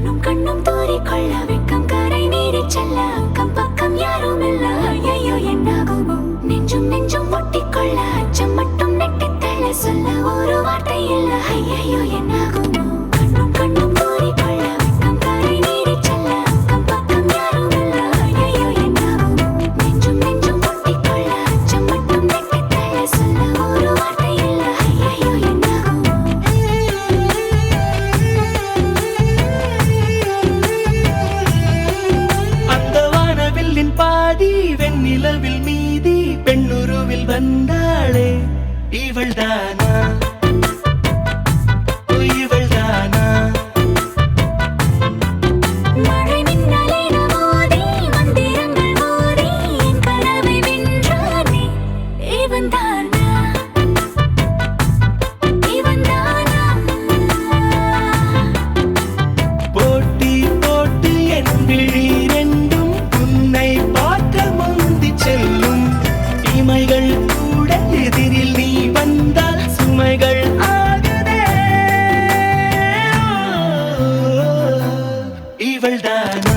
கண்ணும் கண்ணும் தூறிக்கொள்ள வெட்கம் கரை நீறிச் செல்ல அக்கம் பக்கம் யாரும் இல்ல ஐயையோ என்னாகுமோ நெஞ்சும் நெஞ்சும் ஒட்டிக்கொள்ள அச்சம் மட்டும் நெட்டித் தள்ள சொல்ல ஒரு வார்த்தை இல்ல ஐயையோ என்னாகுமோ கண்ணும் கண்ணும் தூறிக்கொள்ள வெட்கம் கரை நீறிச் செல்ல அக்கம் பக்கம் யாரும் இல்ல ஐயையோ என்னாகுமோ நெஞ்சும் நெஞ்சும் ஒட்டிக்கொள்ள அச்சம் மட்டும் நெட்டித் தள்ள சொல்ல ஒரு வார்த்தை இல்ல ஐயையோ என்னாகுமோ அந்த வானவில்லின் பாதி வெண்ணிலவில் மீதி பெண்ணுருவில் வந்தாளே இவள்தானா இவள்தானா மழை மின்னலின மோதி மந்திரங்கள் மோதி என் கனவை வென்றானே இவன்தானா இவன்தானா போட்டி போட்டு என் விழி ரெண்டும் உன்னை பார்க்க முந்தி செல்லும் இமைகள் கூட எதிரில் நீ வந்தால் சுமைகள் ஆகுதே இவள்தானா